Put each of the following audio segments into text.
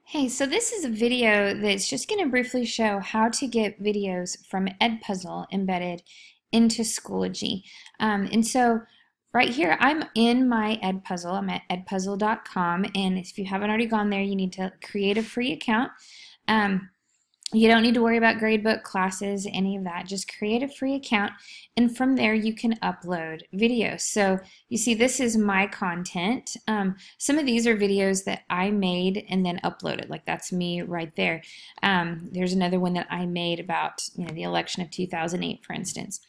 Hey, so this is a video that's just going to briefly show how to get videos from Edpuzzle embedded into Schoology. And so right here, I'm in my Edpuzzle. I'm at edpuzzle.com, and if you haven't already gone there, you need to create a free account. You don't need to worry about gradebook, classes, any of that. Just create a free account, and from there you can upload videos. So you see this is my content. Some of these are videos that I made and then uploaded, like that's me right there. There's another one that I made about the election of 2008, for instance.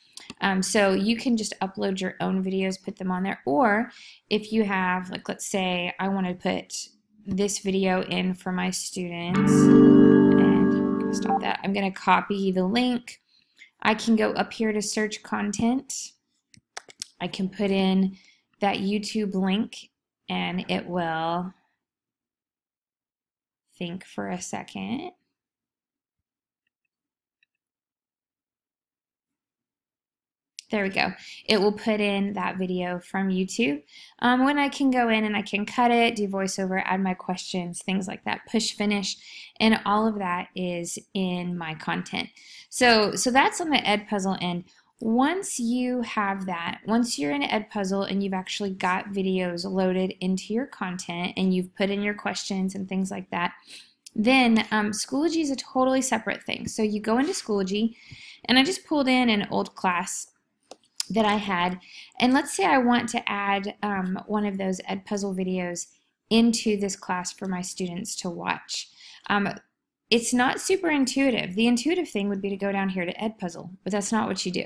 So you can just upload your own videos, put them on there, or if you have, like, let's say I want to put this video in for my students, and stop that. I'm going to copy the link. I can go up here to search content. I can put in that YouTube link and it will think for a second. There we go. It will put in that video from YouTube. When I can go in and I can cut it, do voiceover, add my questions, things like that, push finish, and all of that is in my content. So that's on the Edpuzzle end. Once you have that, once you're in Edpuzzle and you've actually got videos loaded into your content and you've put in your questions and things like that, then Schoology is a totally separate thing. So you go into Schoology, and I just pulled in an old class that I had, and let's say I want to add one of those Edpuzzle videos into this class for my students to watch. It's not super intuitive. The intuitive thing would be to go down here to Edpuzzle, but that's not what you do.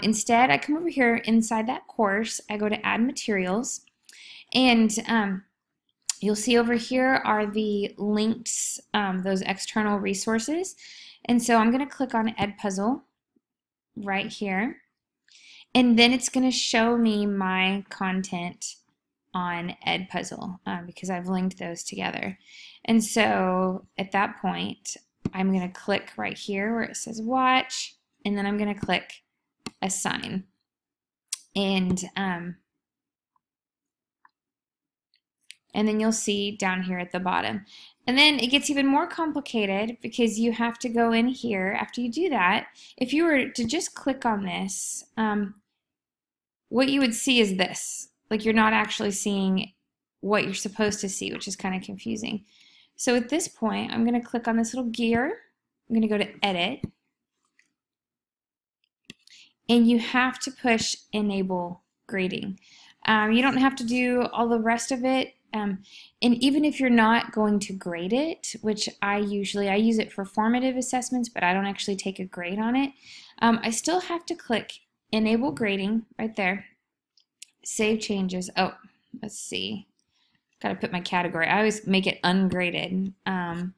Instead, I come over here inside that course, I go to Add Materials, and you'll see over here are the links, those external resources, and so I'm going to click on Edpuzzle right here. And then it's going to show me my content on Edpuzzle because I've linked those together. And so at that point, I'm going to click right here where it says watch, and then I'm going to click assign. And then you'll see down here at the bottom. And then it gets even more complicated because you have to go in here. After you do that, if you were to just click on this, what you would see is this. Like, you're not actually seeing what you're supposed to see, which is kind of confusing. So at this point, I'm going to click on this little gear. I'm going to go to Edit. And you have to push Enable Grading. You don't have to do all the rest of it. And even if you're not going to grade it, which I use it for formative assessments, but I don't actually take a grade on it, I still have to click Enable Grading right there. Save changes. Oh, let's see. Got to put my category. I always make it ungraded. But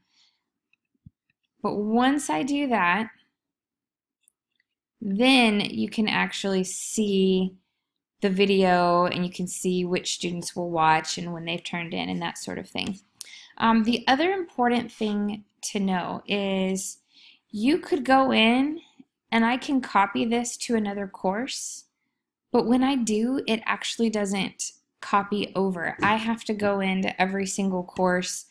once I do that, then you can actually see the video and you can see which students will watch and when they've turned in and that sort of thing. The other important thing to know is you could go in and I can copy this to another course, but when I do, it actually doesn't copy over. I have to go into every single course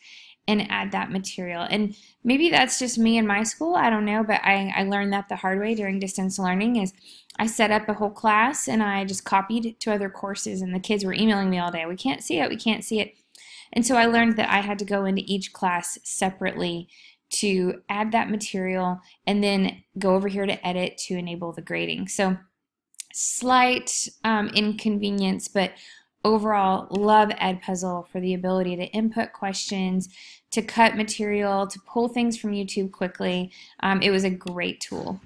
and add that material. And maybe that's just me in my school, I don't know, but I learned that the hard way during distance learning. Is I set up a whole class and I just copied to other courses, and the kids were emailing me all day, we can't see it, we can't see it. And so I learned that I had to go into each class separately to add that material and then go over here to edit to enable the grading. So slight inconvenience, but overall love Edpuzzle for the ability to input questions, to cut material, to pull things from YouTube quickly. It was a great tool.